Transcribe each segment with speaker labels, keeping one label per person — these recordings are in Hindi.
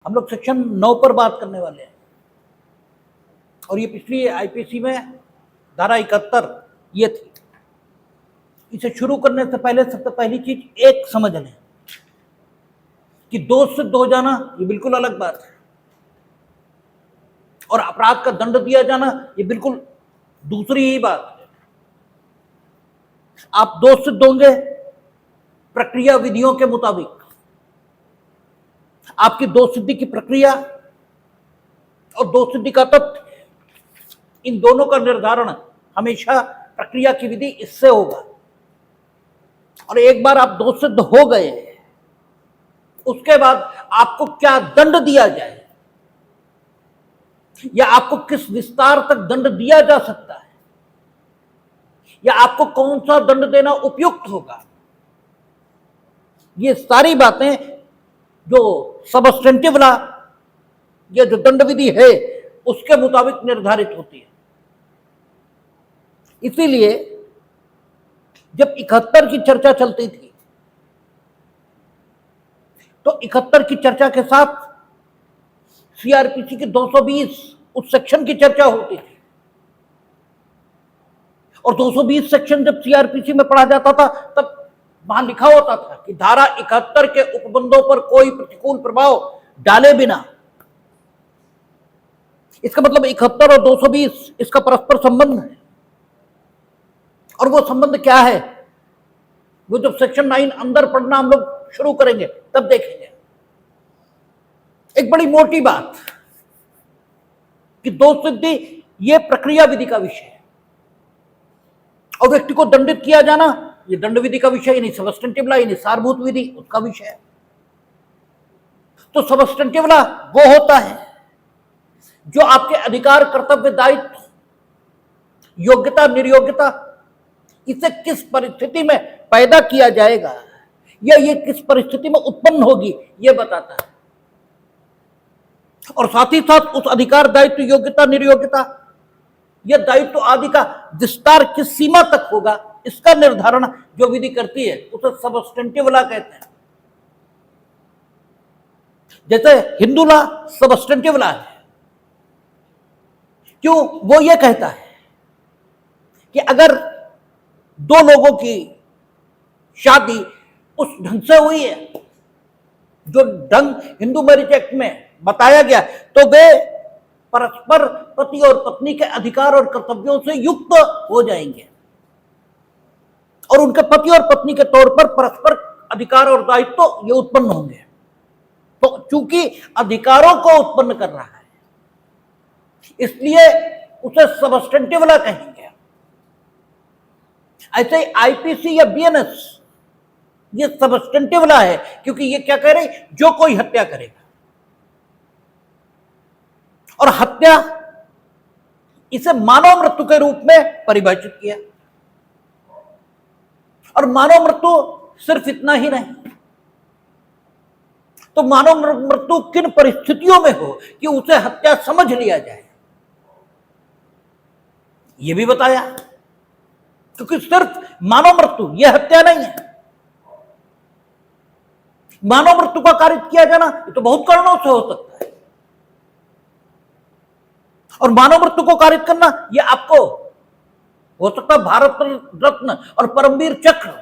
Speaker 1: हम लोग सेक्शन 9 पर बात करने वाले हैं और ये पिछली आईपीसी में धारा 71 ये थी। इसे शुरू करने से पहले सबसे पहली चीज एक समझ लें कि दोष सिद्ध हो जाना ये बिल्कुल अलग बात है और अपराध का दंड दिया जाना ये बिल्कुल दूसरी ही बात है। आप दोष सिद्ध होंगे प्रक्रिया विधियों के मुताबिक। आपकी दोष सिद्धि की प्रक्रिया और दोष सिद्धि का तथ्य, इन दोनों का निर्धारण हमेशा प्रक्रिया की विधि इससे होगा। और एक बार आप दोष सिद्ध हो गए, उसके बाद आपको क्या दंड दिया जाए या आपको किस विस्तार तक दंड दिया जा सकता है या आपको कौन सा दंड देना उपयुक्त होगा, ये सारी बातें जो सबस्टेंटिव लॉ या जो दंड विधि है उसके मुताबिक निर्धारित होती है। इसीलिए जब 71 की चर्चा चलती थी तो 71 की चर्चा के साथ सीआरपीसी के 220 उस सेक्शन की चर्चा होती थी और 220 सेक्शन जब सीआरपीसी में पढ़ा जाता था तब वहां लिखा होता था कि धारा 71 के उपबंधों पर कोई प्रतिकूल प्रभाव डाले बिना। इसका मतलब 71 और 220 इसका परस्पर संबंध है। और वो संबंध क्या है वो जब सेक्शन 9 अंदर पढ़ना हम लोग शुरू करेंगे तब देखेंगे। एक बड़ी मोटी बात कि दोष सिद्धि ये प्रक्रिया विधि का विषय है और व्यक्ति को दंडित किया जाना ये दंड विधि का विषय, यानी सबस्टेंटिव लॉ यानी सारभूत विधि उसका विषय है। तो सबस्टेंटिव लॉ वो होता है जो आपके अधिकार, कर्तव्य, दायित्व, योग्यता, निर्योग्यता, इसे किस परिस्थिति में पैदा किया जाएगा या ये किस परिस्थिति में उत्पन्न होगी ये बताता है। और साथ ही साथ उस अधिकार, दायित्व, योग्यता, निर्योग्यता या दायित्व आदि का विस्तार किस सीमा तक होगा इसका निर्धारण जो विधि करती है उसे सबस्टेंटिव लॉ कहते हैं। जैसे हिंदू लॉ सबस्टेंटिव लॉ है। क्यों? वो ये कहता है कि अगर दो लोगों की शादी उस ढंग से हुई है जो ढंग हिंदू मैरिज एक्ट में बताया गया तो वे परस्पर पति और पत्नी के अधिकार और कर्तव्यों से युक्त हो जाएंगे और उनके पति और पत्नी के तौर पर परस्पर अधिकार और दायित्व ये उत्पन्न होंगे। तो चूंकि अधिकारों को उत्पन्न कर रहा है इसलिए उसे सबस्टेंटिव लॉ कहेंगे। ऐसे आईपीसी या बीएनएस ये सबस्टेंटिव लॉ है क्योंकि ये क्या कह रही, जो कोई हत्या करेगा और हत्या इसे मानव मृत्यु के रूप में परिभाषित किया। और मानव मृत्यु सिर्फ इतना ही नहीं, तो मानव मृत्यु किन परिस्थितियों में हो कि उसे हत्या समझ लिया जाए यह भी बताया, क्योंकि सिर्फ मानव मृत्यु यह हत्या नहीं है। मानव मृत्यु का कारित किया जाना ये तो बहुत कारणों से हो सकता है और मानव मृत्यु को कारित करना यह आपको हो सकता है भारत रत्न और परमवीर चक्र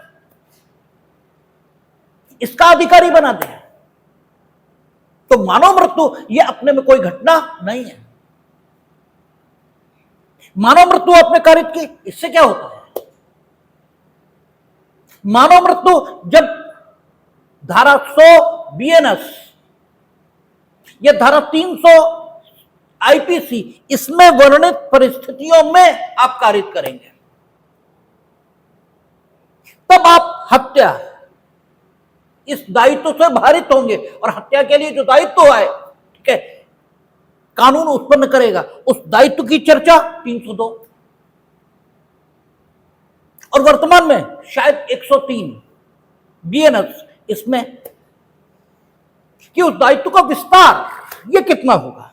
Speaker 1: इसका अधिकारी बना दे। तो मानव मृत्यु यह अपने में कोई घटना नहीं है। मानव मृत्यु आपने कारित की, इससे क्या होता है? मानव मृत्यु जब धारा 100 बीएनएस या धारा 300 आईपीसी इसमें वर्णित परिस्थितियों में आप कारित करेंगे तब आप हत्या इस दायित्व से भारित होंगे और हत्या के लिए जो दायित्व है, ठीक है, कानून उत्पन्न करेगा उस दायित्व की चर्चा 302 और वर्तमान में शायद 103 बीएनएस इसमें कि उस दायित्व का विस्तार ये कितना होगा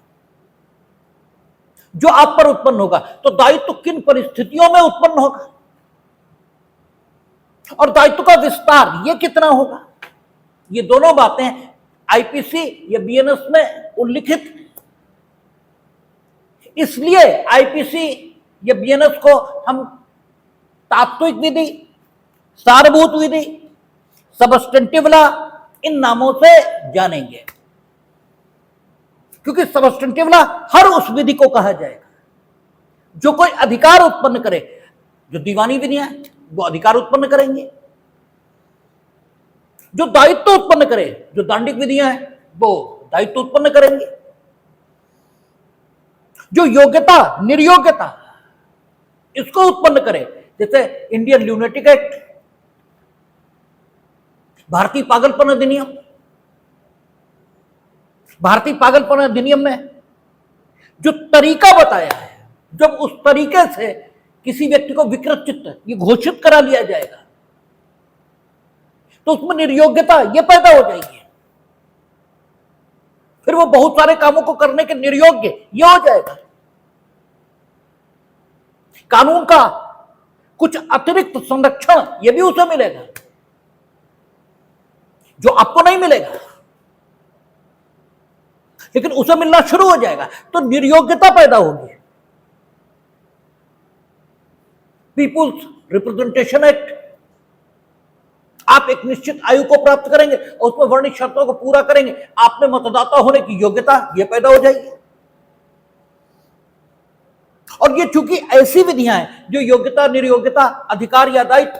Speaker 1: जो आप पर उत्पन्न होगा। तो दायित्व किन परिस्थितियों में उत्पन्न होगा और दायित्व का विस्तार ये कितना होगा, ये दोनों बातें आईपीसी या बीएनएस में उल्लिखित। इसलिए आईपीसी या बीएनएस को हम तात्विक विधि, सारभूत विधि, सबस्टेंटिव लॉ इन नामों से जानेंगे, क्योंकि सबस्टेंटिव लॉ हर उस विधि को कहा जाएगा जो कोई अधिकार उत्पन्न करे। जो दीवानी विधियां वो अधिकार उत्पन्न करेंगे, जो दायित्व उत्पन्न करे, जो दांडिक विधियां हैं वो दायित्व उत्पन्न करेंगे, जो योग्यता निर्योग्यता इसको उत्पन्न करे, जैसे इंडियन ल्यूनेटिक एक्ट, भारतीय पागलपन अधिनियम। भारतीय पागलपन अधिनियम में जो तरीका बताया है, जब उस तरीके से किसी व्यक्ति को विकृत चित्त ये घोषित करा लिया जाएगा तो उसमें निर्योग्यता ये पैदा हो जाएगी, फिर वो बहुत सारे कामों को करने के निर्योग्य ये हो जाएगा। कानून का कुछ अतिरिक्त संरक्षण ये भी उसे मिलेगा जो आपको नहीं मिलेगा, लेकिन उसे मिलना शुरू हो जाएगा तो निर्योग्यता पैदा होगी। पीपुल्स रिप्रेजेंटेशन एक्ट, आप एक निश्चित आयु को प्राप्त करेंगे और उसमें वर्णित शर्तों को पूरा करेंगे, आप में मतदाता होने की योग्यता यह पैदा हो जाएगी। और ये चूंकि ऐसी विधियां हैं जो योग्यता निर्योग्यता अधिकार या दायित्व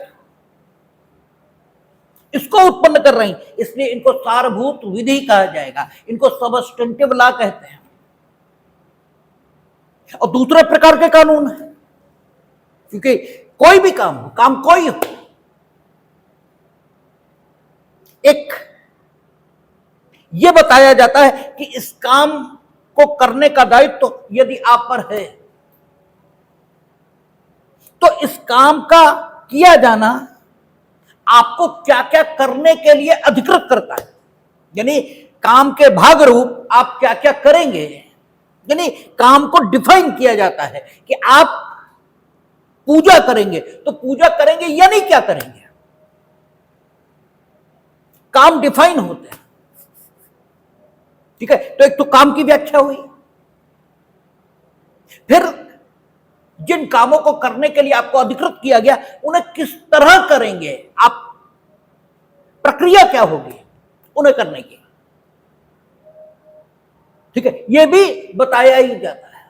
Speaker 1: इसको उत्पन्न कर रही, इसलिए इनको सारभूत विधि कहा जाएगा, इनको सबस्टेंटिव लॉ कहते हैं। और दूसरे प्रकार के कानून है, क्योंकि कोई भी काम कोई हो, एक यह बताया जाता है कि इस काम को करने का दायित्व यदि आप पर है तो इस काम का किया जाना आपको क्या क्या करने के लिए अधिकृत करता है, यानी काम के भाग रूप आप क्या क्या करेंगे, यानी काम को डिफाइन किया जाता है कि आप पूजा करेंगे तो पूजा करेंगे यानी क्या करेंगे, काम डिफाइन होते हैं। ठीक है, तो एक तो काम की व्याख्या हुई, फिर जिन कामों को करने के लिए आपको अधिकृत किया गया उन्हें किस तरह करेंगे आप, प्रक्रिया क्या होगी उन्हें करने की। ठीक है, यह भी बताया ही जाता है।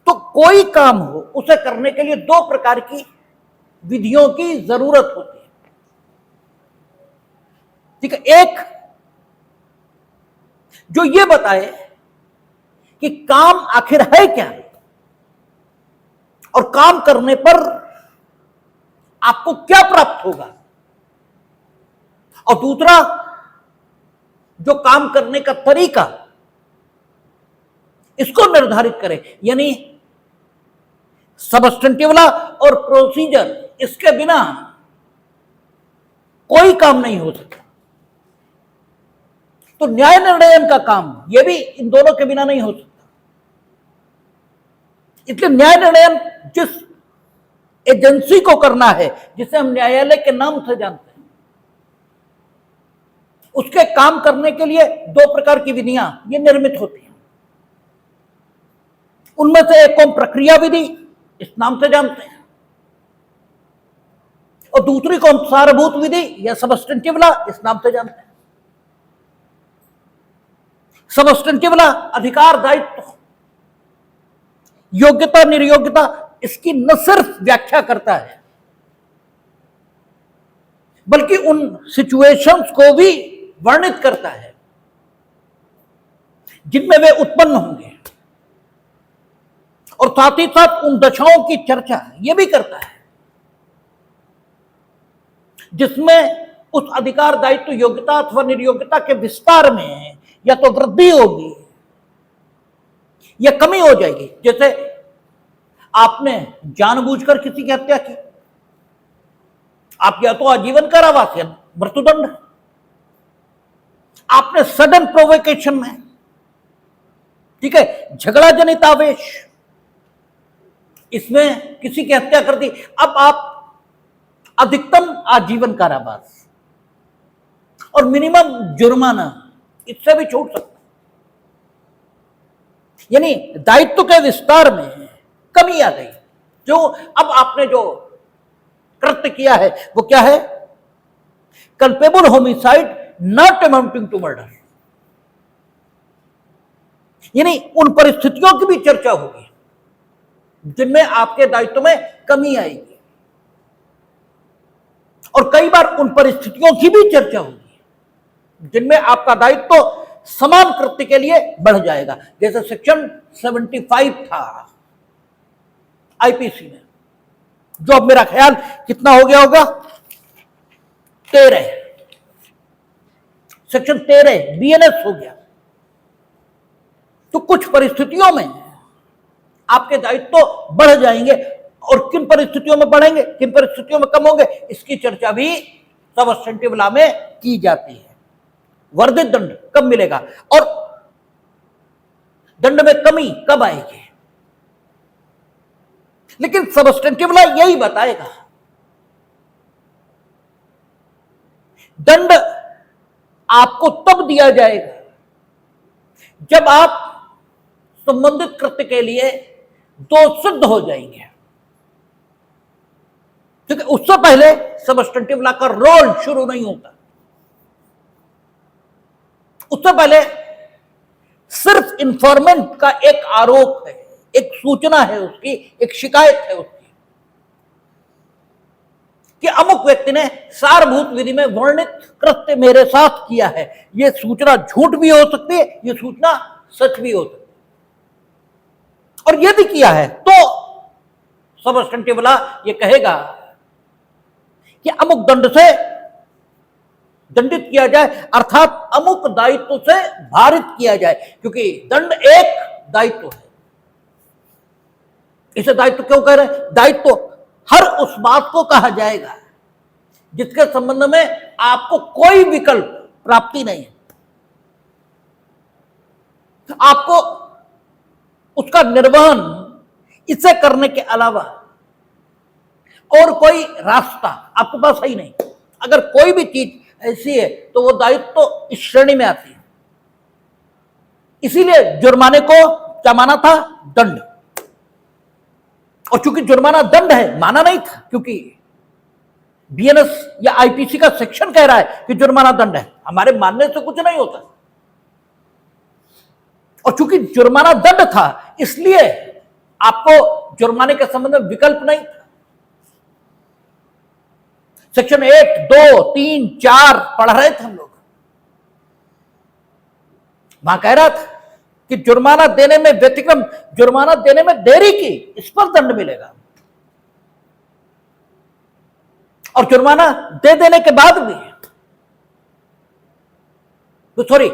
Speaker 1: तो कोई काम हो उसे करने के लिए दो प्रकार की विधियों की जरूरत होती है। ठीक है, एक जो ये बताए कि काम आखिर है क्या और काम करने पर आपको क्या प्राप्त होगा, और दूसरा जो काम करने का तरीका इसको निर्धारित करे, यानी सबस्टेंटिव लॉ और प्रोसीजर, इसके बिना कोई काम नहीं हो सकता। तो न्याय निर्णयन का काम यह भी इन दोनों के बिना नहीं हो सकता। इसलिए न्याय निर्णयन जिस एजेंसी को करना है, जिसे हम न्यायालय के नाम से जानते हैं, उसके काम करने के लिए दो प्रकार की विधियां ये निर्मित होती हैं। उनमें से एक को हम प्रक्रिया विधि इस नाम से जानते हैं और दूसरी को हम सारभूत विधि या सबस्टेंटिव लॉ इस नाम से जानते हैं। सबस्टेंटिव लॉ अधिकार दायित्व योग्यता निर्योग्यता इसकी न सिर्फ व्याख्या करता है बल्कि उन सिचुएशंस को भी वर्णित करता है जिनमें वे उत्पन्न होंगे, और साथ ही साथ उन दशाओं की चर्चा यह भी करता है जिसमें उस अधिकार दायित्व योग्यता अथवा निर्योग्यता के विस्तार में या तो वृद्धि होगी या कमी हो जाएगी। जैसे आपने जानबूझकर किसी की हत्या की, आप या तो आजीवन कारावास या मृत्युदंड। आपने सडन प्रोवोकेशन में, ठीक है, झगड़ा जनित आवेश, इसमें किसी की हत्या कर दी, अब आप अधिकतम आजीवन कारावास। और मिनिमम जुर्माना, इससे भी छूट सकता है। यानी दायित्व के विस्तार में कमी आ गई। जो अब आपने जो कृत्य किया है वो क्या है? Culpable homicide not amounting to murder. यानी उन परिस्थितियों की भी चर्चा होगी जिनमें आपके दायित्व में कमी आएगी, और कई बार उन परिस्थितियों की भी चर्चा होगी जिनमें आपका दायित्व समान कृत्य के लिए बढ़ जाएगा। जैसे सेक्शन 75 था आईपीसी में, जो अब मेरा ख्याल कितना हो गया होगा, 13, सेक्शन 13 बीएनएस हो गया। तो कुछ परिस्थितियों में आपके दायित्व बढ़ जाएंगे, और किन परिस्थितियों में बढ़ेंगे, किन परिस्थितियों में कम होंगे, इसकी चर्चा भी सबस्टेंटिव लॉ में की जाती है। वर्धित दंड कब मिलेगा और दंड में कमी कब आएगी, लेकिन सबस्टेंटिव लॉ यही बताएगा। दंड आपको तब दिया जाएगा जब आप संबंधित कृत्य के लिए दोष सिद्ध हो जाएंगे, क्योंकि उससे पहले सबस्टेंटिव लॉ का रोल शुरू नहीं होता। उससे पहले सिर्फ इंफॉर्मेंट का एक आरोप है, एक सूचना है उसकी, एक शिकायत है उसकी कि अमुक व्यक्ति ने सारभूत विधि में वर्णित कृत्य मेरे साथ किया है। यह सूचना झूठ भी हो सकती है, यह सूचना सच भी हो सकती है, और यदि किया है तो सबस्टेंटिव लॉ यह कहेगा कि अमुक दंड से दंडित किया जाए, अर्थात अमुक दायित्व से भारित किया जाए, क्योंकि दंड एक दायित्व है। इसे दायित्व क्यों कह रहे हैं? दायित्व हर उस बात को कहा जाएगा जिसके संबंध में आपको कोई विकल्प प्राप्ति नहीं है, आपको उसका निर्वहन इसे करने के अलावा और कोई रास्ता आपके पास है ही नहीं। अगर कोई भी चीज ऐसी है तो वो दायित्व तो इस श्रेणी में आती है। इसीलिए जुर्माने को क्या माना था? दंड। और चूंकि जुर्माना दंड है, माना नहीं था, क्योंकि बीएनएस या आईपीसी का सेक्शन कह रहा है कि जुर्माना दंड है, हमारे मानने से कुछ नहीं होता। और चूंकि जुर्माना दंड था, इसलिए आपको जुर्माने के संबंध में विकल्प नहीं था। सेक्शन 1, 2, 3, 4 पढ़ रहे थे हम लोग। वहां कह रहा था कि जुर्माना देने में व्यतिक्रम, जुर्माना देने में देरी की, इस पर दंड मिलेगा। और जुर्माना दे देने के बाद भी, तो सॉरी,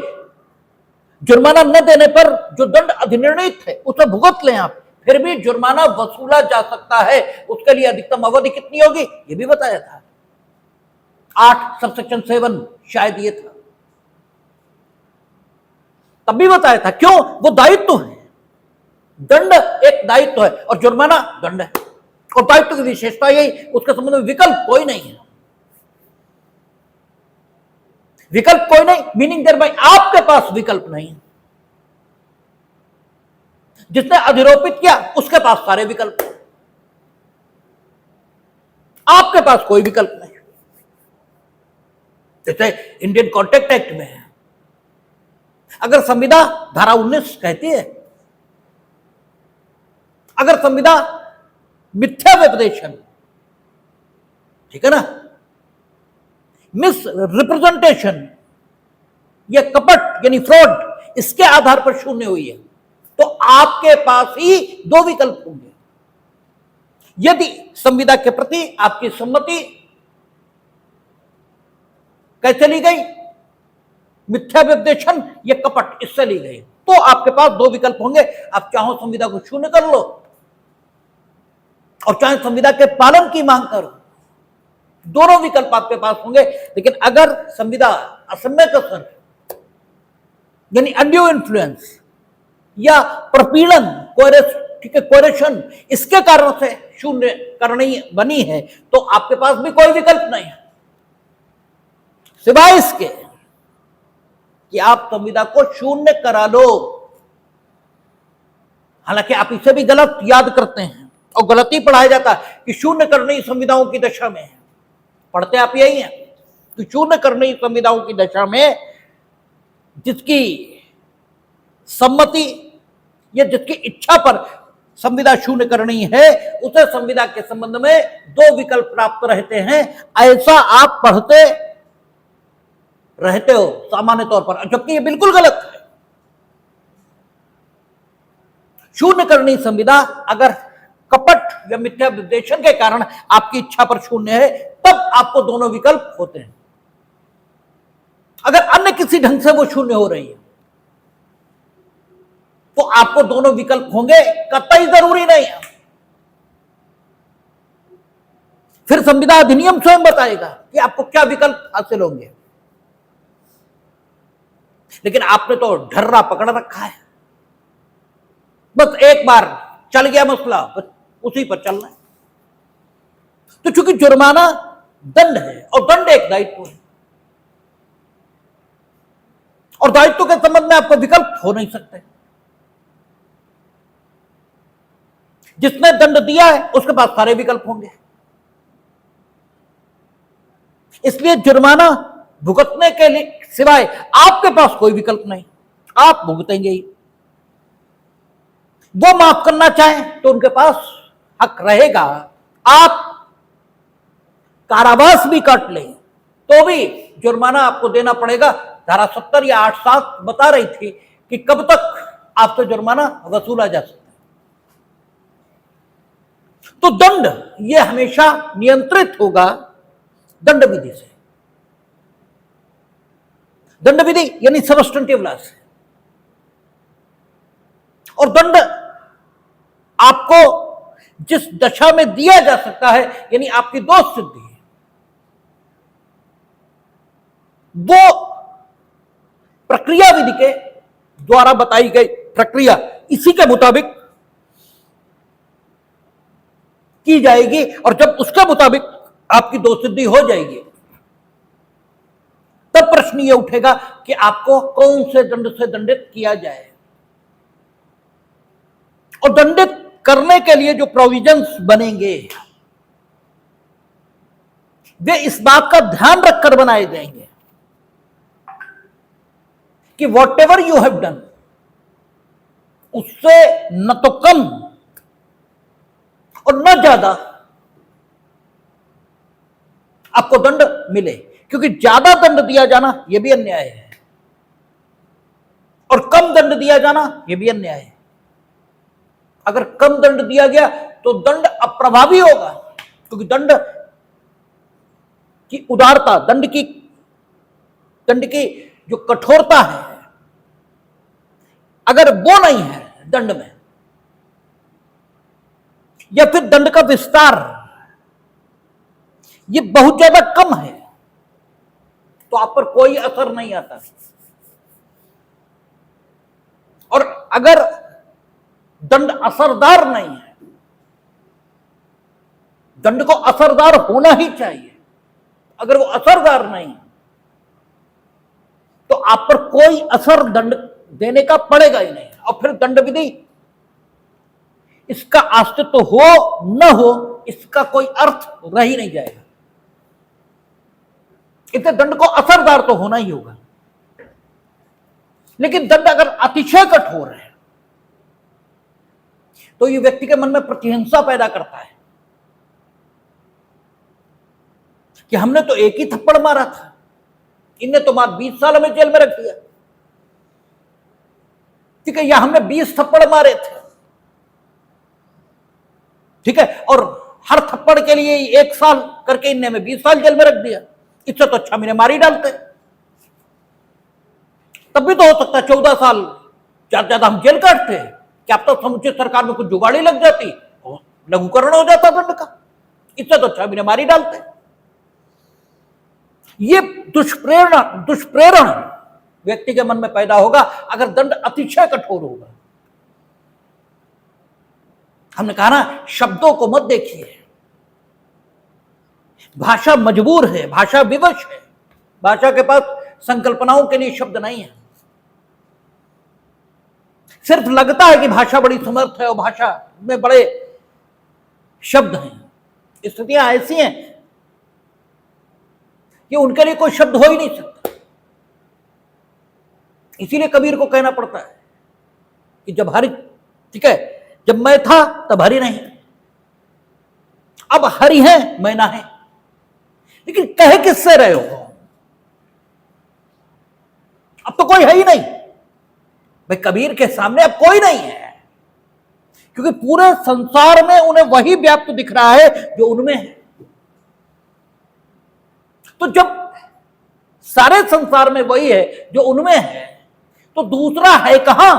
Speaker 1: जुर्माना न देने पर जो दंड अधिनिर्णित है उसे भुगत लें आप, फिर भी जुर्माना वसूला जा सकता है। उसके लिए अधिकतम अवधि कितनी होगी यह भी बताया था, 8 सबसेक्शन 7 शायद ये था, तब भी बताया था। क्यों? वो दायित्व है, दंड एक दायित्व है और जुर्माना दंड है। और दायित्व की विशेषता यही, उसके संबंध में विकल्प कोई नहीं है। विकल्प कोई नहीं, मीनिंग देयर बाय आपके पास विकल्प नहीं है। जिसने अधिरोपित किया उसके पास सारे विकल्प, आपके पास कोई विकल्प नहीं। जैसे इंडियन कॉन्ट्रैक्ट एक्ट में है, अगर संविदा धारा 19 कहती है, अगर संविदा मिथ्या व्यपदेशन, ठीक है ना, मिस रिप्रेजेंटेशन या कपट यानी फ्रॉड, इसके आधार पर शून्य हुई है, तो आपके पास ही 2 विकल्प होंगे। यदि संविदा के प्रति आपकी सम्मति कैसे ली गई, मिथ्या व्यपदेशन या कपट, इससे ली गई, तो आपके पास 2 विकल्प होंगे। आप चाहो संविदा को शून्य कर लो और चाहे संविदा के पालन की मांग करो, दोनों विकल्प आपके पास होंगे। लेकिन अगर संविदा असम्यक असर यानी अनड्यू इन्फ्लुएंस या प्रपीड़न, ठीक है, कोरेशन, इसके कारण से शून्य करनी बनी है, तो आपके पास भी कोई विकल्प नहीं है सिवाय इसके कि आप संविदा को शून्य करा लो। हालांकि आप इसे भी गलत याद करते हैं और गलत ही पढ़ाया जाता है कि शून्य करने संविदाओं की दशा में है। पढ़ते आप यही हैं कि शून्य करने संविदाओं की दशा में जिसकी सम्मति या जिसकी इच्छा पर संविदा शून्य करनी है, उसे संविदा के संबंध में 2 विकल्प प्राप्त रहते हैं। ऐसा आप पढ़ते रहते हो सामान्य तौर पर, जबकि ये बिल्कुल गलत है। शून्य करनी संविदा अगर कपट या मिथ्या विद्वेषण के कारण आपकी इच्छा पर शून्य है, तब आपको दोनों विकल्प होते हैं। अगर अन्य किसी ढंग से वो शून्य हो रही है तो आपको दोनों विकल्प होंगे, कतई जरूरी नहीं है। फिर संविदा अधिनियम स्वयं बताएगा कि आपको क्या विकल्प हासिल होंगे। लेकिन आपने तो ढर्रा पकड़ रखा है, बस एक बार चल गया मसला, बस उसी पर चलना है। तो चूंकि जुर्माना दंड है और दंड एक दायित्व है, और दायित्व के संबंध में आपको विकल्प हो नहीं सकते। जिसने दंड दिया है उसके पास सारे विकल्प होंगे, इसलिए जुर्माना भुगतने के लिए सिवाय आपके पास कोई विकल्प नहीं, आप भुगतेंगे ही। वो माफ करना चाहें तो उनके पास हक रहेगा। आप कारावास भी काट लें तो भी जुर्माना आपको देना पड़ेगा। धारा 70 या 8-7 बता रही थी कि कब तक आपसे जुर्माना वसूला जा सकता है। तो दंड यह हमेशा नियंत्रित होगा दंड विधि से। दंड विधि यानी सबस्टेंटिव लॉ से, और दंड आपको जिस दशा में दिया जा सकता है, यानी आपकी दोष सिद्धि है, वो प्रक्रिया विधि के द्वारा बताई गई प्रक्रिया इसी के मुताबिक की जाएगी। और जब उसके मुताबिक आपकी दोष सिद्धि हो जाएगी, तब प्रश्न यह उठेगा कि आपको कौन से दंड से दंडित किया जाए। और दंडित करने के लिए जो प्रोविजंस बनेंगे वे इस बात का ध्यान रखकर बनाए जाएंगे कि what ever you have done, उससे न तो कम और न ज्यादा आपको दंड मिले, क्योंकि ज्यादा दंड दिया जाना यह भी अन्याय है और कम दंड दिया जाना यह भी अन्याय है। अगर कम दंड दिया गया तो दंड अप्रभावी होगा, क्योंकि दंड की उदारता, दंड की जो कठोरता है, अगर वो नहीं है दंड में, या फिर दंड का विस्तार ये बहुत ज्यादा कम है, तो आप पर कोई असर नहीं आता। और अगर दंड असरदार नहीं है, दंड को असरदार होना ही चाहिए, अगर वो असरदार नहीं है तो आप पर कोई असर दंड देने का पड़ेगा ही नहीं। और फिर दंड विधि, इसका अस्तित्व हो न हो इसका कोई अर्थ रह ही नहीं जाएगा। इसे दंड को असरदार तो होना ही होगा, लेकिन दंड अगर अतिशय कठोर है तो ये व्यक्ति के मन में प्रतिहिंसा पैदा करता है कि हमने तो एक ही थप्पड़ मारा था, इनने तो मार 20 साल हमें जेल में रख दिया। ठीक है, या हमने 20 थप्पड़ मारे थे, ठीक है, और हर थप्पड़ के लिए 1 साल करके इनने हमें 20 साल जेल में रख दिया, इससे तो अच्छा मैंने मारी डालते। तब भी तो हो सकता है 14 साल ज्यादा हम जेल काटते। क्या अब तो समुचित सरकार में कुछ जुगाड़ी लग जाती, लघुकरण हो जाता दंड का, इससे तो अच्छा मैंने मारी डालते। ये दुष्प्रेरण व्यक्ति के मन में पैदा होगा अगर दंड अतिशय कठोर होगा। हमने कहा ना, शब्दों को मत देखिए, भाषा मजबूर है, भाषा विवश है, भाषा के पास संकल्पनाओं के लिए शब्द नहीं है। सिर्फ लगता है कि भाषा बड़ी समर्थ है और भाषा में बड़े शब्द हैं। स्थितियां ऐसी हैं कि उनके लिए कोई शब्द हो ही नहीं सकता। इसीलिए कबीर को कहना पड़ता है कि जब हरि, ठीक है, जब मैं था तब हरि नहीं, अब हरि है मैं ना है। लेकिन कहे किससे रहे हो? अब तो कोई है ही नहीं भाई, कबीर के सामने अब कोई नहीं है, क्योंकि पूरे संसार में उन्हें वही व्याप्त दिख रहा है जो उनमें है। तो जब सारे संसार में वही है जो उनमें है, तो दूसरा है कहां?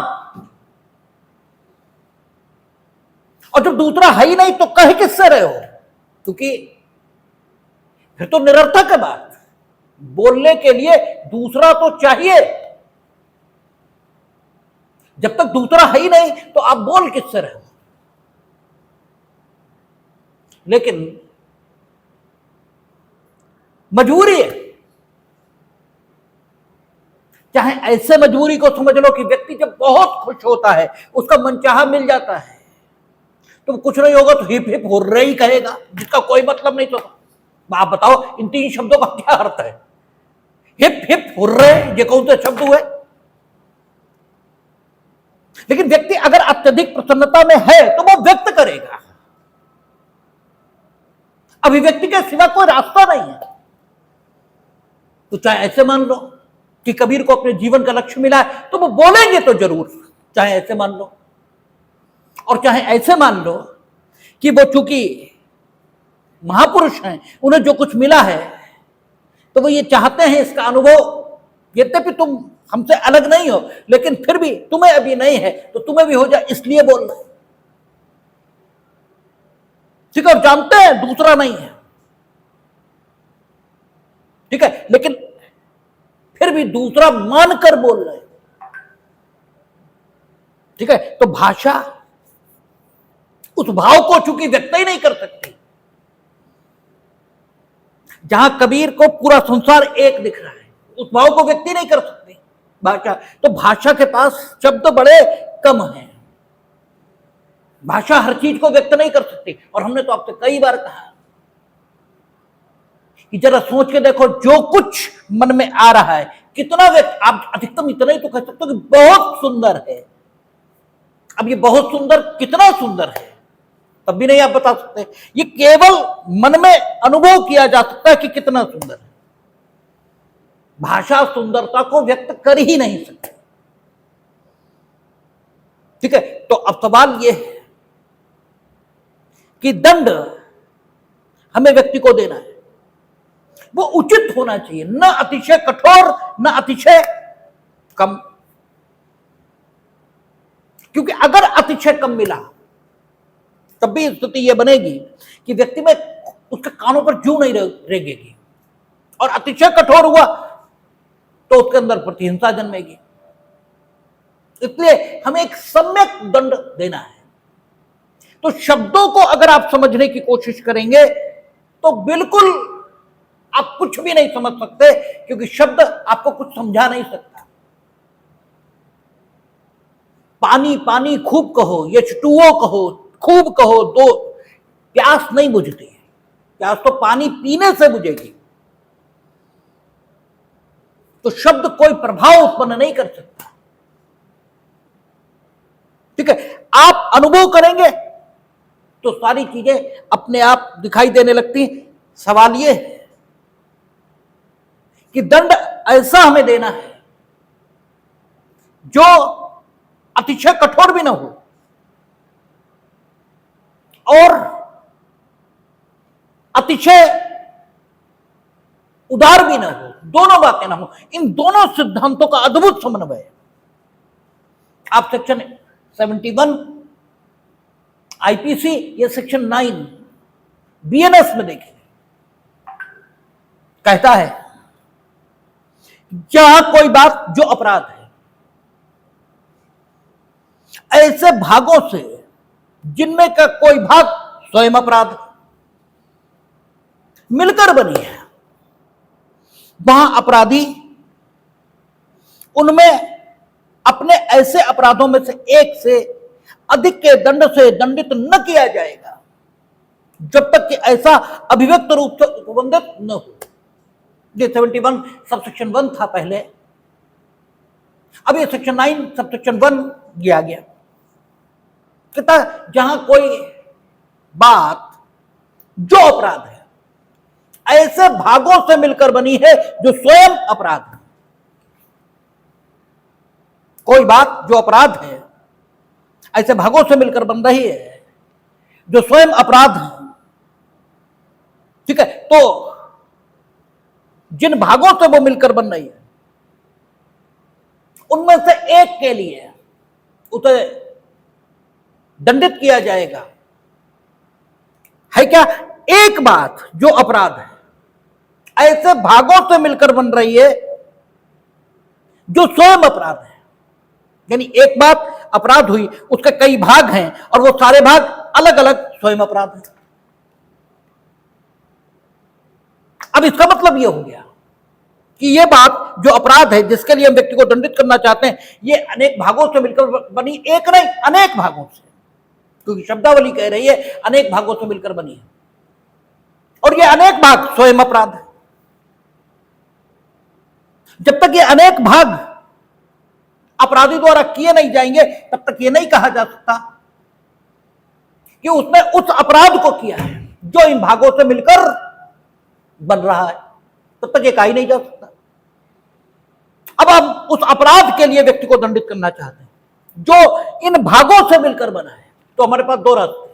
Speaker 1: और जब दूसरा है ही नहीं तो कहे किससे रहे हो? क्योंकि फिर तो निरर्थक है बात। बोलने के लिए दूसरा तो चाहिए। जब तक दूसरा है ही नहीं तो आप बोल किससे रहे हो? लेकिन मजबूरी है, चाहे ऐसे मजबूरी को समझ लो कि व्यक्ति जब बहुत खुश होता है, उसका मनचाहा मिल जाता है, तो कुछ नहीं होगा तो हिप हिप हुर्रे ही कहेगा, जिसका कोई मतलब नहीं। तो आप बताओ इन तीन शब्दों का क्या अर्थ है? हिप हिप हुर्रे, ये कौन से शब्द हुए? लेकिन व्यक्ति अगर अत्यधिक प्रसन्नता में है तो वो व्यक्त करेगा। अभिव्यक्ति के सिवा कोई रास्ता नहीं है। तो चाहे ऐसे मान लो कि कबीर को अपने जीवन का लक्ष्य मिला है, तो वो बोलेंगे तो जरूर, चाहे ऐसे मान लो, और चाहे ऐसे मान लो कि वो चूंकि महापुरुष हैं, उन्हें जो कुछ मिला है तो वो ये चाहते हैं इसका अनुभव, यद्यपि तुम हमसे अलग नहीं हो, लेकिन फिर भी तुम्हें अभी नहीं है तो तुम्हें भी हो जाए, इसलिए बोल रहे। ठीक है, जानते हैं दूसरा नहीं है, ठीक है, लेकिन फिर भी दूसरा मानकर बोल रहे। ठीक है, तो भाषा उस भाव को चूंकि व्यक्त ही नहीं कर सकती। जहां कबीर को पूरा संसार एक दिख रहा है, उस भाव को व्यक्त ही नहीं कर सकती भाषा। तो भाषा के पास शब्द बड़े कम हैं। भाषा हर चीज को व्यक्त नहीं कर सकती। और हमने तो आपसे कई बार कहा कि जरा सोच के देखो, जो कुछ मन में आ रहा है कितना व्यक्त, आप अधिकतम इतना ही तो कह सकते हो कि बहुत सुंदर है। अब ये बहुत सुंदर कितना सुंदर है तब भी नहीं आप बता सकते। ये केवल मन में अनुभव किया जा सकता है कि कितना सुंदर है। भाषा सुंदरता को व्यक्त कर ही नहीं सकती। ठीक है, तो अब सवाल ये है कि दंड हमें व्यक्ति को देना है, वो उचित होना चाहिए, न अतिशय कठोर न अतिशय कम। क्योंकि अगर अतिशय कम मिला तब भी स्थिति यह बनेगी कि व्यक्ति में उसके कानों पर जू नहीं रेंगेगी, और अतिशय कठोर हुआ तो उसके अंदर प्रतिहिंसा जन्मेगी। इसलिए हमें एक सम्यक दंड देना है। तो शब्दों को अगर आप समझने की कोशिश करेंगे तो बिल्कुल आप कुछ भी नहीं समझ सकते, क्योंकि शब्द आपको कुछ समझा नहीं सकता। पानी पानी खूब कहो, H2O कहो, खूब कहो, तो प्यास नहीं बुझती है। प्यास तो पानी पीने से बुझेगी। तो शब्द कोई प्रभाव उत्पन्न नहीं कर सकता। ठीक है, आप अनुभव करेंगे तो सारी चीजें अपने आप दिखाई देने लगती। सवाल यह है कि दंड ऐसा हमें देना है जो अतिशय कठोर भी ना हो और अतिशय उदार भी ना हो, दोनों बातें ना हो। इन दोनों सिद्धांतों का अद्भुत समन्वय। आप सेक्शन 71 आईपीसी या सेक्शन 9 बीएनएस में देखिए, कहता है जहां कोई बात जो अपराध है, ऐसे भागों से जिनमें का कोई भाग स्वयं अपराध मिलकर बनी है, वहां अपराधी उनमें अपने ऐसे अपराधों में से एक से अधिक के दंड से दंडित न किया जाएगा जब तक कि ऐसा अभिव्यक्त रूप से उपबंधित न हो। ये 71 सबसेक्शन 1 था पहले, अब ये सेक्शन 9 सबसेक्शन 1 किया गया। कहता जहां कोई बात जो अपराध है ऐसे भागों से मिलकर बनी है जो स्वयं अपराध है, कोई बात जो अपराध है ऐसे भागों से मिलकर बन रही है जो स्वयं अपराध है, ठीक है, तो जिन भागों से वो मिलकर बन रही है उनमें से एक के लिए उसे दंडित किया जाएगा, है क्या? एक बात जो अपराध है ऐसे भागों से मिलकर बन रही है जो स्वयं अपराध है, यानी एक बात अपराध हुई, उसके कई भाग हैं और वो सारे भाग अलग अलग स्वयं अपराध हैं। अब इसका मतलब यह हो गया कि यह बात जो अपराध है जिसके लिए हम व्यक्ति को दंडित करना चाहते हैं, ये अनेक भागों से मिलकर बनी, एक नहीं अनेक भागों से, क्योंकि शब्दावली कह रही है अनेक भागों से मिलकर बनी है और ये अनेक भाग स्वयं अपराध है। जब तक ये अनेक भाग अपराधी द्वारा किए नहीं जाएंगे तब तक ये नहीं कहा जा सकता कि उसने उस अपराध को किया है जो इन भागों से मिलकर बन रहा है, तब तक ये कहा ही नहीं जा सकता। अब हम उस अपराध के लिए व्यक्ति को दंडित करना चाहते हैं जो इन भागों से मिलकर बना है, तो हमारे पास दो रास्ते,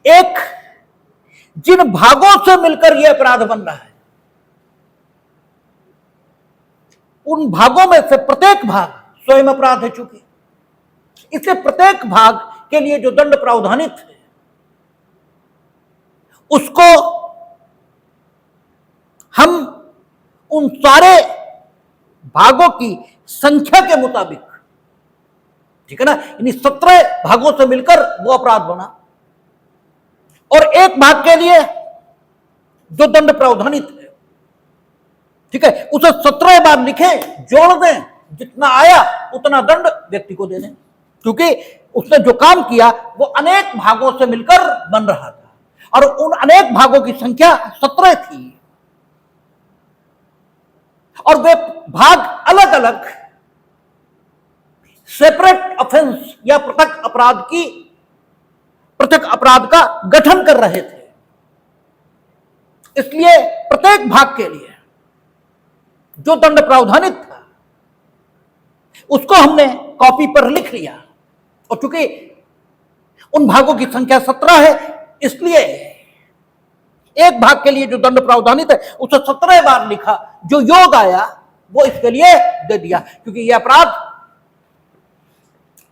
Speaker 1: एक जिन भागों से मिलकर यह अपराध बन रहा है उन भागों में से प्रत्येक भाग स्वयं अपराध है, चूंकि इससे प्रत्येक भाग के लिए जो दंड प्रावधानित है उसको हम उन सारे भागों की संख्या के मुताबिक, ठीक है ना, यानी 17 भागों से मिलकर वो अपराध बना और एक भाग के लिए जो दंड प्रावधानित है, ठीक है, उसे 17 बार लिखें, जोड़ दें, जितना आया उतना दंड व्यक्ति को दे दें, क्योंकि उसने जो काम किया वो अनेक भागों से मिलकर बन रहा था और उन अनेक भागों की संख्या 17 थी और वे भाग अलग अलग सेपरेट ऑफेंस या पृथक अपराध का गठन कर रहे थे। इसलिए प्रत्येक भाग के लिए जो दंड प्रावधानित था उसको हमने कॉपी पर लिख लिया और चूंकि उन भागों की संख्या 17 है इसलिए एक भाग के लिए जो दंड प्रावधानित है उसे 17 बार लिखा, जो योग आया वो इसके लिए दे दिया, क्योंकि यह अपराध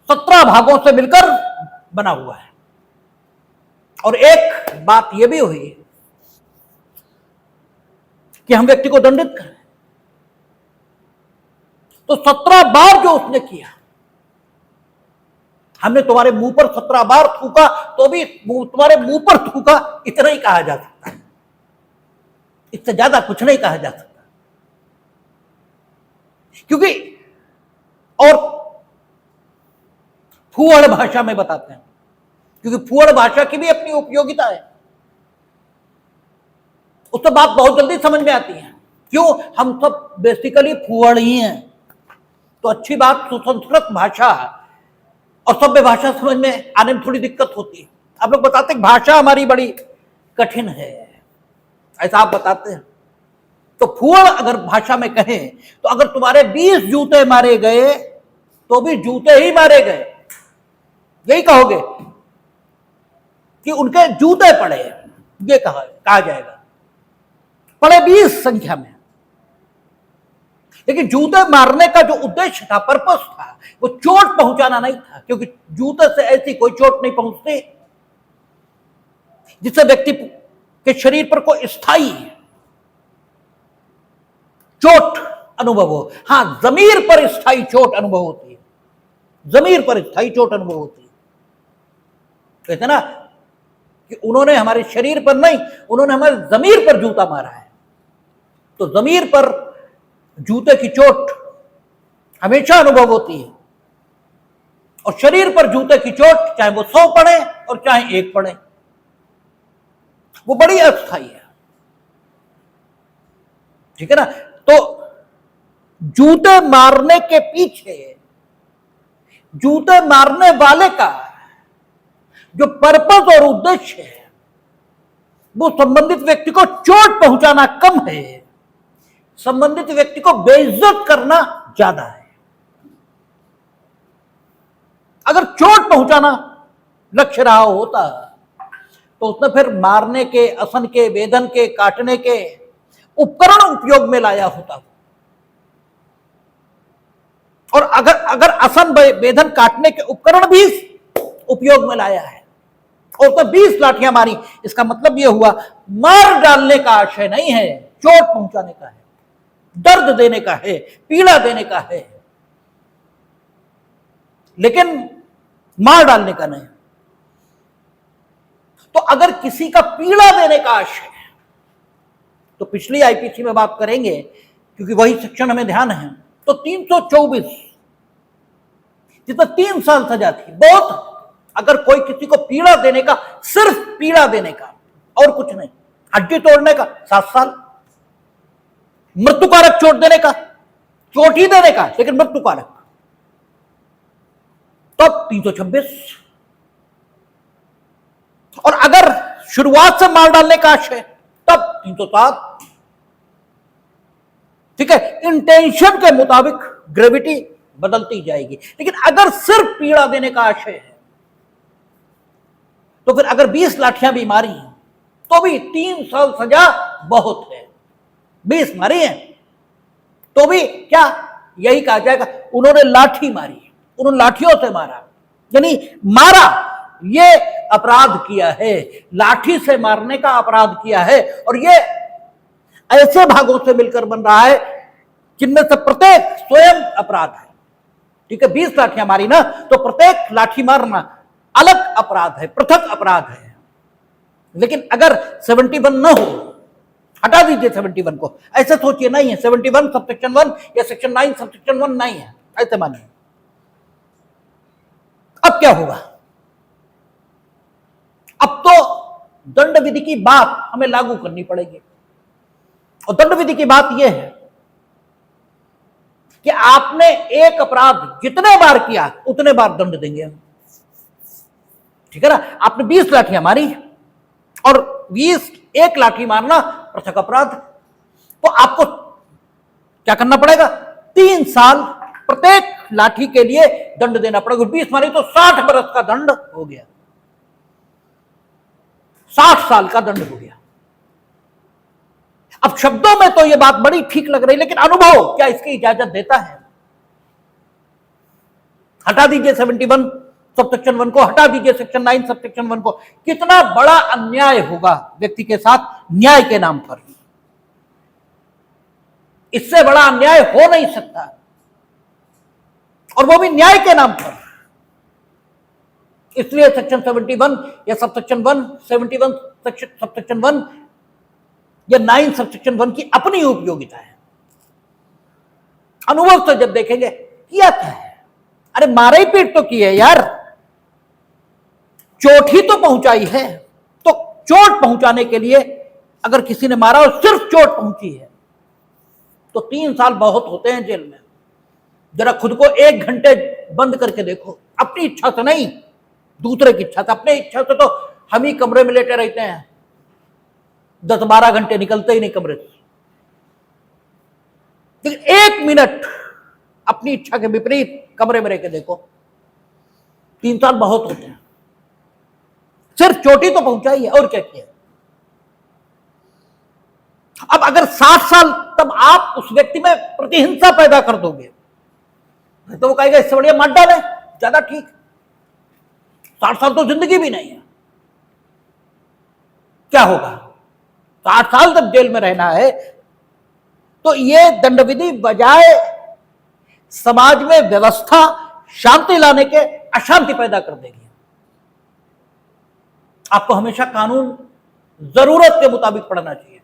Speaker 1: 17 भागों से मिलकर बना हुआ है। और एक बात यह भी हुई कि हम व्यक्ति को दंडित करें तो 17 बार जो उसने किया, हमने तुम्हारे मुंह पर 17 बार थूका तो भी तुम्हारे मुंह पर थूका इतना ही कहा जा सकता है, इससे ज्यादा कुछ नहीं कहा जा सकता, क्योंकि और फूहड़ भाषा में बताते हैं, क्योंकि फूहड़ भाषा की भी अपनी उपयोगिता है, उससे बात बहुत जल्दी समझ में आती है। क्यों? हम सब बेसिकली फूहड़ ही हैं, तो अच्छी बात सुसंस्कृत भाषा और सभ्य भाषा समझ में आने में थोड़ी दिक्कत होती है। आप लोग बताते हैं भाषा हमारी बड़ी कठिन है, ऐसा आप बताते हैं। तो फूहड़ अगर भाषा में कहें तो अगर तुम्हारे 20 जूते मारे गए तो भी जूते ही मारे गए, यही कहोगे कि उनके जूते पड़े, ये कहा जाएगा, पड़े 20 संख्या में। लेकिन जूते मारने का जो उद्देश्य था, पर्पस था, वो चोट पहुंचाना नहीं था, क्योंकि जूते से ऐसी कोई चोट नहीं पहुंचती जिससे व्यक्ति के शरीर पर कोई स्थायी चोट अनुभव हो। हां, जमीर पर स्थायी चोट अनुभव होती है, जमीर पर स्थायी चोट अनुभव होती है। कहते ना कि उन्होंने हमारे शरीर पर नहीं, उन्होंने हमारे जमीर पर जूता मारा है। तो जमीर पर जूते की चोट हमेशा अनुभव होती है, और शरीर पर जूते की चोट चाहे वो 100 पड़े और चाहे 1 पड़े, वो बड़ी अस्थायी है। ठीक है ना? तो जूते मारने के पीछे जूते मारने वाले का जो पर्पस और उद्देश्य है, वो संबंधित व्यक्ति को चोट पहुंचाना कम है, संबंधित व्यक्ति को बेइज्जत करना ज्यादा है। अगर चोट पहुंचाना लक्ष्य रहा होता तो उसने फिर मारने के, असन के, वेदन के, काटने के उपकरण उपयोग में लाया होता। और अगर असन, वेदन, काटने के उपकरण भी उपयोग में लाया है और तो 20 लाठियां मारी, इसका मतलब यह हुआ मार डालने का आशय नहीं है, चोट पहुंचाने का है, दर्द देने का है, पीड़ा देने का है, लेकिन मार डालने का नहीं। तो अगर किसी का पीड़ा देने का आशय है, तो पिछली आईपीसी में बात करेंगे क्योंकि वही सेक्शन हमें ध्यान है, तो 324 जितना 3 साल सजा थी बहुत। अगर कोई किसी को पीड़ा देने का, सिर्फ पीड़ा देने का और कुछ नहीं, हड्डी तोड़ने का 7 साल, मृत्युकारक चोट देने का, चोट ही देने का लेकिन मृत्युकारक, तब 326। और अगर शुरुआत से मार डालने का आशय तब 307। ठीक है, इंटेंशन के मुताबिक ग्रेविटी बदलती जाएगी। लेकिन अगर सिर्फ पीड़ा देने का आशय है तो फिर अगर 20 लाठियां भी मारी तो भी 3 साल सजा बहुत है। 20 मारी है तो भी क्या यही कहा जाएगा, उन्होंने लाठी मारी, उन्होंने लाठियों से मारा, यानी मारा, ये अपराध किया है, लाठी से मारने का अपराध किया है। और ये ऐसे भागों से मिलकर बन रहा है जिनमें से प्रत्येक स्वयं अपराध है। ठीक है, 20 लाठियां मारी ना, तो प्रत्येक लाठी मारना अलग अपराध है, पृथक अपराध है। लेकिन अगर 71 न हो, हटा दीजिए 71 को, ऐसे सोचिए नहीं है 71 सबसेक्शन 1 या सेक्शन 9 सबसेक्शन 1 नहीं है, ऐसे मानिए। अब क्या होगा? अब तो दंड विधि की बात हमें लागू करनी पड़ेगी। और दंड विधि की बात यह है कि आपने एक अपराध जितने बार किया उतने बार दंड देंगे हम। ठीक है ना? आपने 20 लाठियां मारी और 20 एक लाठी मारना पृथक अपराध, तो आपको क्या करना पड़ेगा? 3 साल प्रत्येक लाठी के लिए दंड देना पड़ेगा। 20 मारी तो 60 बरस का दंड हो गया, 60 साल का दंड हो गया। अब शब्दों में तो यह बात बड़ी ठीक लग रही, लेकिन अनुभव क्या इसकी इजाजत देता है? हटा दीजिए 71 सबसेक्शन 1 को, हटा दीजिए सेक्शन 9 सबसेक्शन 1 को। कितना बड़ा अन्याय होगा व्यक्ति के साथ न्याय के नाम पर। इससे बड़ा अन्याय हो नहीं सकता, और वो भी न्याय के नाम पर। इसलिए सेक्शन 71 या सबसेक्शन 1, 71 सबसेक्शन 1 या 9 सबसेक्शन 1 की अपनी उपयोगिता है। अनुभव से जब देखेंगे किया क्या है, अरे मारा ही पीट तो की है यार, चोट ही तो पहुंचाई है। तो चोट पहुंचाने के लिए अगर किसी ने मारा और सिर्फ चोट पहुंची है तो 3 साल बहुत होते हैं जेल में। जरा खुद को 1 घंटे बंद करके देखो, अपनी इच्छा से नहीं, दूसरे की इच्छा से। अपनी इच्छा से तो हम ही कमरे में लेटे रहते हैं, 10-12 घंटे निकलते ही नहीं कमरे से। लेकिन 1 मिनट अपनी इच्छा के विपरीत कमरे में रह के देखो, 3 साल बहुत होते हैं। सिर्फ चोटी तो पहुंचाई है, और क्या किया? अब अगर 60 साल, तब आप उस व्यक्ति में प्रतिहिंसा पैदा कर दोगे, तो वो कहेगा इससे बढ़िया मार डाले, ज्यादा ठीक। 60 साल तो जिंदगी भी नहीं है। क्या होगा? 60 साल जब जेल में रहना है तो ये दंड विधि बजाय समाज में व्यवस्था, शांति लाने के, अशांति पैदा कर देगी। आपको हमेशा कानून जरूरत के मुताबिक पढ़ना चाहिए।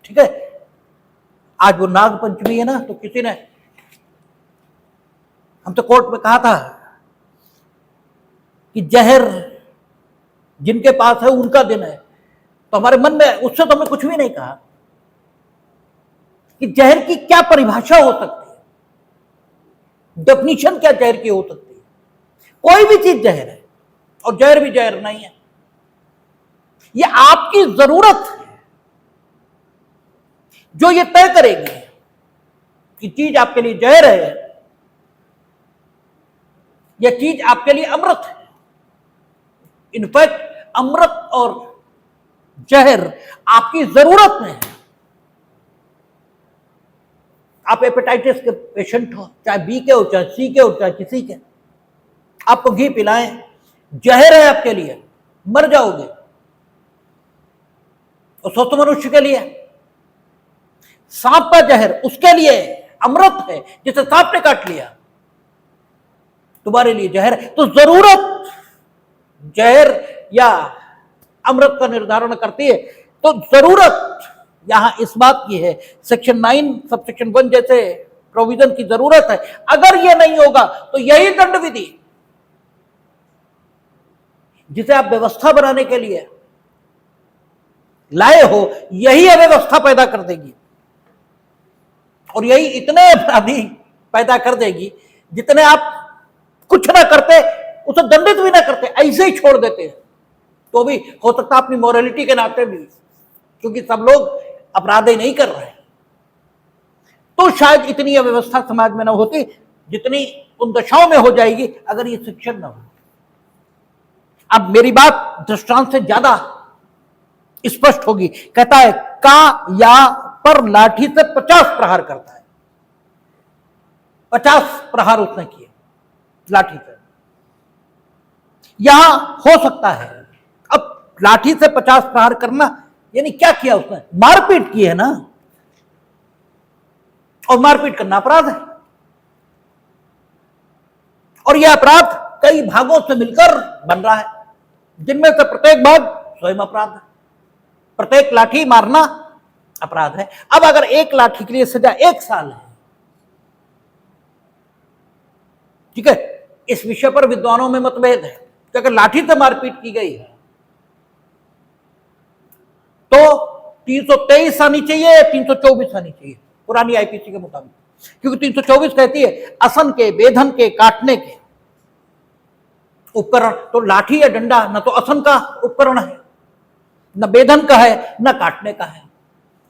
Speaker 1: ठीक है? आज वो नाग पंचमी है ना, तो किसी ने हम तो कोर्ट में कहा था कि जहर जिनके पास है उनका दिन है, तो हमारे मन में उससे तो हमने कुछ भी नहीं कहा कि जहर की क्या परिभाषा हो सकती है, डेफिनेशन क्या जहर की हो सकती है। कोई भी चीज जहर है और जहर भी जहर नहीं है, ये आपकी जरूरत है जो ये तय करेगी कि चीज आपके लिए जहर है या चीज आपके लिए अमृत है। इनफैक्ट अमृत और जहर आपकी जरूरत में है। आप हेपेटाइटिस के पेशेंट हो, चाहे बी के हो, चाहे सी के हो, चाहे किसी के, आपको घी पिलाएं, जहर है आपके लिए, मर जाओगे। और स्वस्थ मनुष्य के लिए सांप का जहर उसके लिए अमृत है, जिसे सांप ने काट लिया, तुम्हारे लिए जहर है। तो जरूरत जहर या अमृत का निर्धारण करती है। तो जरूरत यहां इस बात की है, सेक्शन 9 सबसेक्शन 1 जैसे प्रोविजन की जरूरत है। अगर यह नहीं होगा तो यही दंड विधि जिसे आप व्यवस्था बनाने के लिए लाए हो, यही अव्यवस्था पैदा कर देगी और यही इतने अपराधी पैदा कर देगी जितने आप कुछ ना करते, उसे दंडित भी ना करते, ऐसे ही छोड़ देते हैं, तो भी हो सकता अपनी मोरालिटी के नाते भी, क्योंकि सब लोग अपराध ही नहीं कर रहे हैं, तो शायद इतनी अव्यवस्था समाज में ना होती जितनी उन दशाओं में हो जाएगी अगर ये शिक्षण ना हो। अब मेरी बात दृष्टांत से ज्यादा स्पष्ट होगी। कहता है का या पर लाठी से 50 प्रहार करता है। 50 प्रहार उसने किए लाठी से। यहां हो सकता है, अब लाठी से 50 प्रहार करना यानी क्या किया उसने? मारपीट की है ना, और मारपीट करना अपराध है, और यह अपराध कई भागों से मिलकर बन रहा है, जिनमें से प्रत्येक भाग स्वयं अपराध है। प्रत्येक लाठी मारना अपराध है। अब अगर एक लाठी के लिए सजा 1 साल है, ठीक है, इस विषय पर विद्वानों में मतभेद है कि अगर लाठी से मारपीट की गई है तो 323 आनी चाहिए या 324 आनी चाहिए पुरानी आईपीसी के मुताबिक, क्योंकि 324 कहती है असन के, बेधन के, काटने के उपकरण। तो लाठी या डंडा न तो असन का उपकरण है, न बेधन का है, न काटने का है।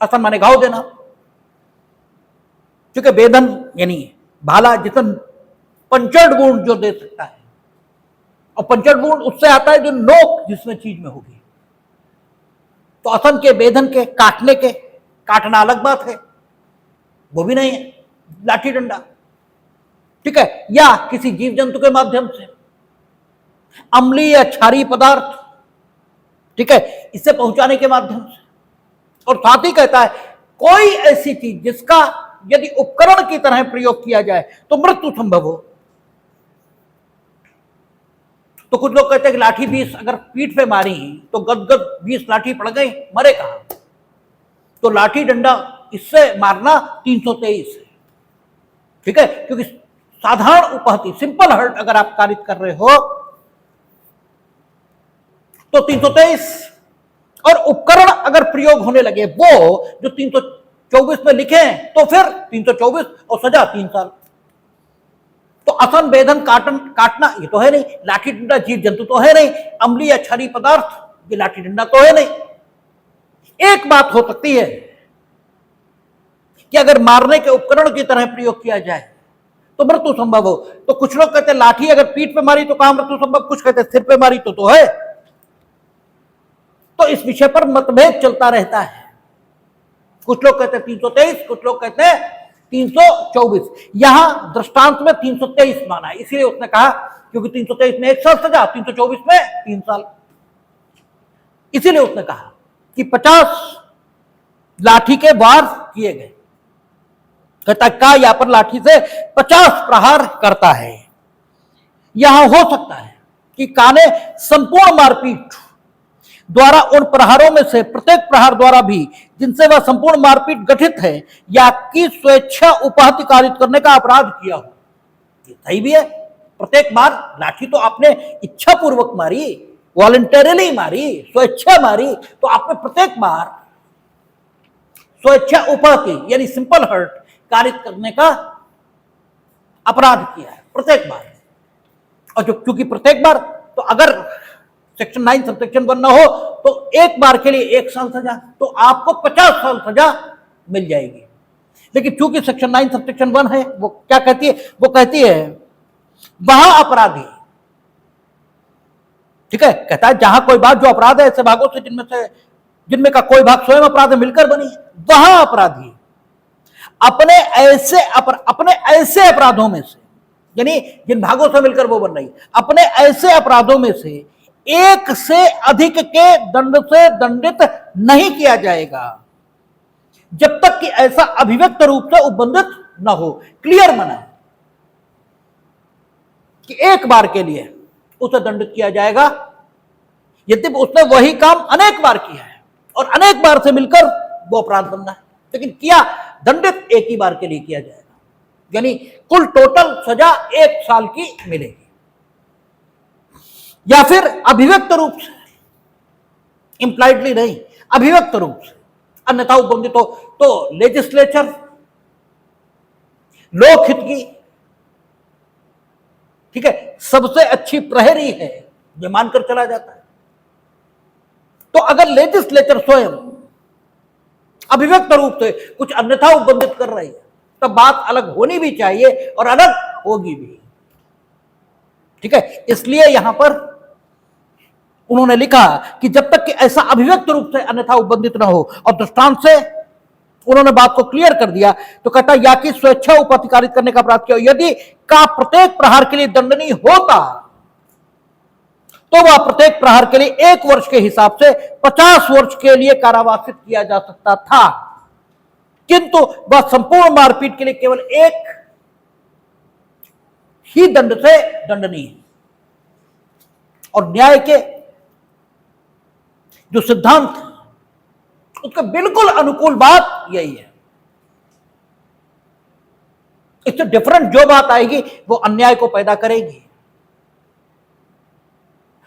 Speaker 1: असन माने घाव देना, क्योंकि बेधन यानी भाला जिसन पंचर वुंड जो दे सकता है, और पंचर वुंड उससे आता है जो नोक जिसमें चीज में होगी। तो असन के, बेधन के, काटने के, काटना अलग बात है, वो भी नहीं है लाठी डंडा, ठीक है, या किसी जीव जंतु के माध्यम से, अम्लीय या क्षारीय पदार्थ, ठीक है, इसे पहुंचाने के माध्यम से। और साथ ही कहता है कोई ऐसी चीज जिसका यदि उपकरण की तरह प्रयोग किया जाए तो मृत्यु संभव हो। तो कुछ लोग कहते हैं कि लाठी 20 अगर पीठ पे मारी तो गदगद 20 लाठी पड़ गई, मरे कहां? तो लाठी डंडा इससे मारना 323 है, ठीक है, क्योंकि साधारण उपहति सिंपल हर्ट अगर आप कारित कर रहे हो तो 323, और उपकरण अगर प्रयोग होने लगे वो जो 324 में लिखे हैं तो फिर 324 और सजा 3 साल। तो असन, बेधन, काटना ये तो है नहीं, लाठी डंडा जीव जंतु तो है नहीं, अम्लीय या क्षारीय पदार्थ ये लाठी डंडा तो है नहीं। एक बात हो सकती है कि अगर मारने के उपकरण की तरह प्रयोग किया जाए तो मृत्यु संभव हो। तो कुछ लोग कहते हैं लाठी अगर पीठ पे मारी तो कहां मृत्यु संभव, कुछ कहते हैं सिर पे मारी तो है। तो इस विषय पर मतभेद चलता रहता है। कुछ लोग कहते हैं 323, कुछ लोग कहते हैं 324। यहां दृष्टांत में 323 माना है, इसलिए उसने कहा क्योंकि 323 में 1 साल सजा, 324 में 3 साल, इसीलिए उसने कहा कि 50 लाठी के वार किए गए। कहता का या पर लाठी से 50 प्रहार करता है। यहां हो सकता है कि का ने संपूर्ण मारपीट द्वारा उन प्रहारों में से प्रत्येक प्रहार द्वारा भी जिनसे वह संपूर्ण मारपीट गठित है या की स्वेच्छा उपाधि कारित करने का अपराध किया हो। ये सही भी है। प्रत्येक बार लाठी तो आपने इच्छा पूर्वक मारी, वॉलंटरीली मारी, स्वेच्छा मारी, तो आपने प्रत्येक बार स्वेच्छा उपाधि यानी सिंपल हर्ट कारित करने का अपराध किया है प्रत्येक बार। और जो क्योंकि प्रत्येक बार, तो अगर सेक्शन 9 सबसेक्शन 1 ना हो तो एक बार के लिए 1 साल सजा, तो आपको 50 साल सजा मिल जाएगी। लेकिन चूंकि सेक्शन 9 सबसेक्शन 1 है, वो क्या कहती है? वो कहती है वह अपराधी, ठीक है, कहता है जहां कोई बात जो अपराध है ऐसे भागों से जिनमें का कोई भाग स्वयं अपराध मिलकर बनी है, वह अपराधी अपने ऐसे अपराधों में से, यानी जिन भागों से मिलकर वो बन रही, अपने ऐसे अपराधों में से एक से अधिक के दंड से दंडित नहीं किया जाएगा जब तक कि ऐसा अभिव्यक्त रूप से उपबंधित न हो। क्लियर मना है कि एक बार के लिए उसे दंडित किया जाएगा यद्यपि उसने वही काम अनेक बार किया है और अनेक बार से मिलकर वो अपराध बनना है, लेकिन किया दंडित एक ही बार के लिए किया जाएगा, यानी कुल टोटल सजा 1 साल की मिलेगी। या फिर अभिव्यक्त रूप से, इंप्लाइडली नहीं, अभिव्यक्त रूप से अन्यथा उपबंधित हो तो लेजिस्लेचर लोकहित की, ठीक है, सबसे अच्छी प्रहरी है ये मानकर चला जाता है। तो अगर लेजिस्लेचर स्वयं अभिव्यक्त रूप से कुछ अन्यथा उपबंधित कर रही है तब बात अलग होनी भी चाहिए और अलग होगी भी, ठीक है। इसलिए यहां पर उन्होंने लिखा कि जब तक कि ऐसा अभिव्यक्त रूप से अन्यथा उपबंधित न हो, और दृष्टांत से उन्होंने बात को क्लियर कर दिया। तो कहता या कि स्वेच्छा उपतिकारित करने का अपराध किया, यदि का प्रत्येक प्रहार के लिए दंडनीय होता तो वह प्रत्येक प्रहार के लिए 1 वर्ष के हिसाब से 50 वर्ष के लिए कारावासित किया जा सकता था, किंतु वह संपूर्ण मारपीट के लिए केवल 1 ही दंड से दंडनीय है। और न्याय के जो सिद्धांत उसके बिल्कुल अनुकूल बात यही है। इससे डिफरेंट जो बात आएगी वो अन्याय को पैदा करेगी।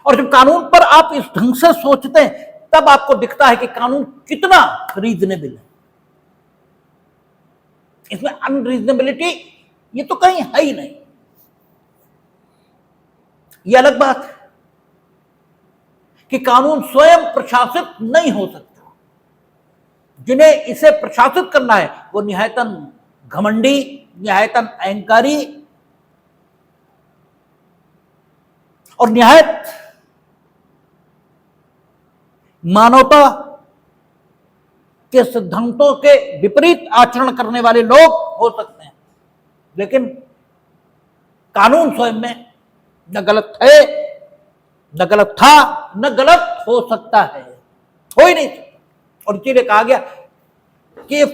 Speaker 1: और जब कानून पर आप इस ढंग से सोचते हैं तब आपको दिखता है कि कानून कितना रीजनेबल है। इसमें अनरीजनेबिलिटी ये तो कहीं है ही नहीं। ये अलग बात है कि कानून स्वयं प्रशासित नहीं हो सकता। जिन्हें इसे प्रशासित करना है वो निहायतन घमंडी, निहायतन अहंकारी और निहायत मानवता के सिद्धांतों के विपरीत आचरण करने वाले लोग हो सकते हैं, लेकिन कानून स्वयं में न गलत है, न गलत था, न गलत हो सकता है, हो ही नहीं सकता। और इसीलिए कहा गया कि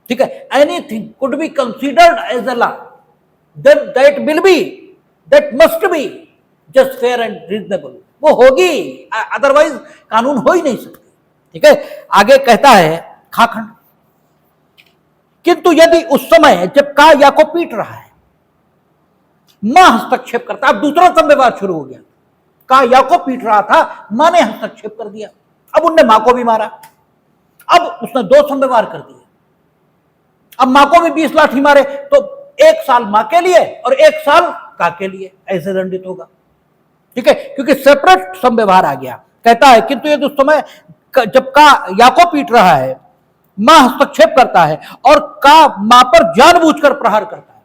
Speaker 1: ठीक है, anything could be considered as a law that will be, that must be just fair and reasonable, वो होगी, अदरवाइज कानून हो ही नहीं सकती। ठीक है, आगे कहता है खाखंड, किंतु यदि उस समय जब का या को पीट रहा है मां हस्तक्षेप करता, अब दूसरा संव्यवहार शुरू हो गया। का या को पीट रहा था, मां ने हस्तक्षेप कर दिया, अब उनने मां को भी मारा, अब उसने 2 संव्यवहार कर दिए। अब मां को भी 20 लाठी मारे तो 1 साल मां के लिए और 1 साल का के लिए, ऐसे दंडित होगा। ठीक है, क्योंकि सेपरेट संव्यवहार आ गया। कहता है किंतु यदि उस समय जब का या को पीट रहा है मां हस्तक्षेप करता है और का मां पर जानबूझकर प्रहार करता है,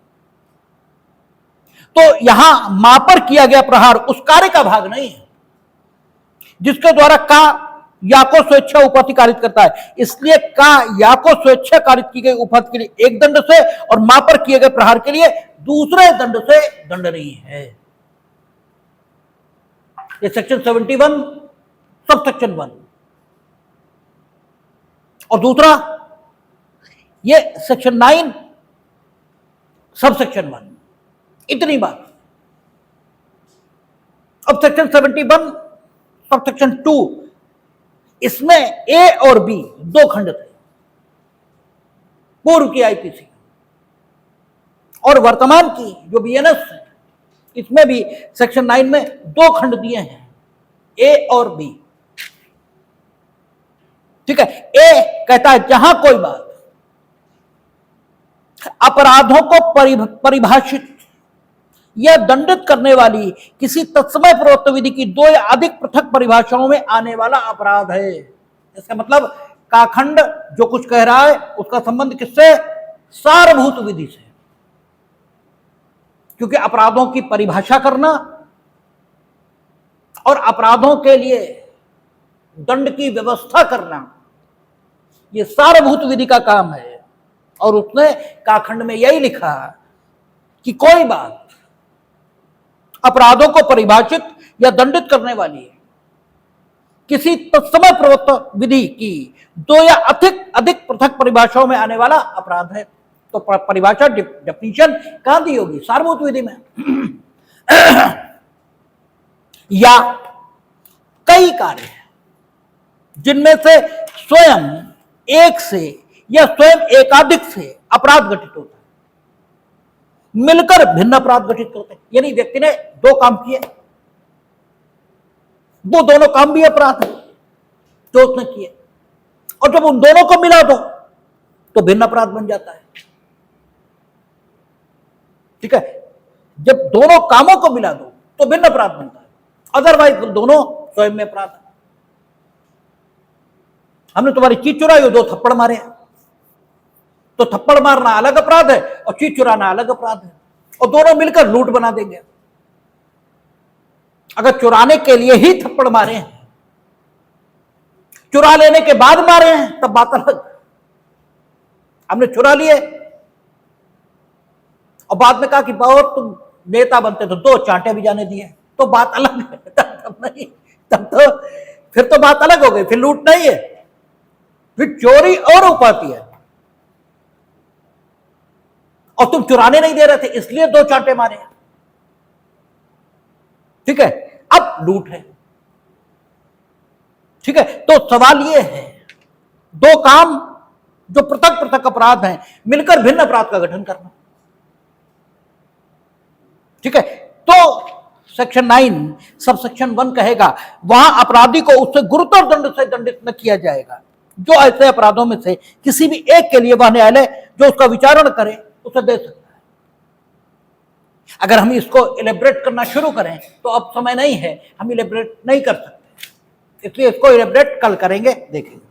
Speaker 1: तो यहां मां पर किया गया प्रहार उस कार्य का भाग नहीं है जिसके द्वारा का या को स्वेच्छा उपहति कारित करता है। इसलिए का या को स्वेच्छा कारित की गई उपहति के लिए 1 दंड से और मां पर किए गए प्रहार के लिए दूसरे दंड से दंड नहीं है। ये सेक्शन 71 सब सेक्शन 1 और दूसरा ये सेक्शन 9 सब सेक्शन 1, इतनी बात। अब सेक्शन 71 सबसेक्शन 2, इसमें ए और बी दो खंड थे पूर्व की आईपीसी, और वर्तमान की जो बीएनएस है इसमें भी सेक्शन 9 में दो खंड दिए हैं, ए और बी। ठीक है, ए कहता है जहां कोई बात अपराधों को परिभाषित या दंडित करने वाली किसी तत्समय प्रवृत्त विधि की दो या अधिक पृथक परिभाषाओं में आने वाला अपराध है। इसका मतलब काखंड जो कुछ कह रहा है उसका संबंध किससे? सारभूत विधि से, क्योंकि अपराधों की परिभाषा करना और अपराधों के लिए दंड की व्यवस्था करना यह सारभूत विधि का काम है। और उसने काखंड में यही लिखा कि कोई बात अपराधों को परिभाषित या दंडित करने वाली किसी तत्समय प्रवृत्त विधि की दो या अधिक पृथक परिभाषाओं में आने वाला अपराध है। तो परिभाषा डेफिनेशन कहां दी होगी? सारभूत विधि में। या कई कार्य जिनमें से स्वयं एक से या स्वयं एकाधिक से अपराध घटित होता है, मिलकर भिन्न अपराध घटित होते हैं। यानी व्यक्ति ने दो काम किए, वो दोनों काम भी अपराध है जो उसने किए, और जब उन दोनों को मिला दो तो भिन्न अपराध बन जाता है। ठीक है, जब दोनों कामों को मिला दो तो भिन्न अपराध बनता है, अदरवाइज दोनों स्वयं में अपराध है। हमने तुम्हारी चीज चुराई और दो थप्पड़ मारे, तो थप्पड़ मारना अलग अपराध है और चीज चुराना अलग अपराध है, और दोनों मिलकर लूट बना देंगे। अगर चुराने के लिए ही थप्पड़ मारे हैं, चुरा लेने के बाद मारे हैं, तब बात अलग। हमने चुरा लिए और बाद में कहा कि बहुत तुम नेता बनते तो दो चांटे भी जाने दिए, तो बात अलग है। तब नहीं, तब तो फिर तो बात अलग हो गई, फिर लूट नहीं है, फिर चोरी और उपाती है। और तुम चुराने नहीं दे रहे थे इसलिए दो चांटे मारे। ठीक है, अब लूट है। ठीक है, तो सवाल यह है, दो काम जो पृथक पृथक अपराध हैं मिलकर भिन्न अपराध का गठन करना। ठीक है, तो सेक्शन 9 सबसेक्शन 1 कहेगा वहां अपराधी को उससे गुरुतर दंड से दंडित न किया जाएगा जो ऐसे अपराधों में से किसी भी एक के लिए वह न्यायालय जो उसका विचारण करे उसे दे सकता है। अगर हम इसको इलेबरेट करना शुरू करें तो अब समय नहीं है, हम इलेबरेट नहीं कर सकते, इसलिए इसको इलेबरेट कल करेंगे, देखेंगे।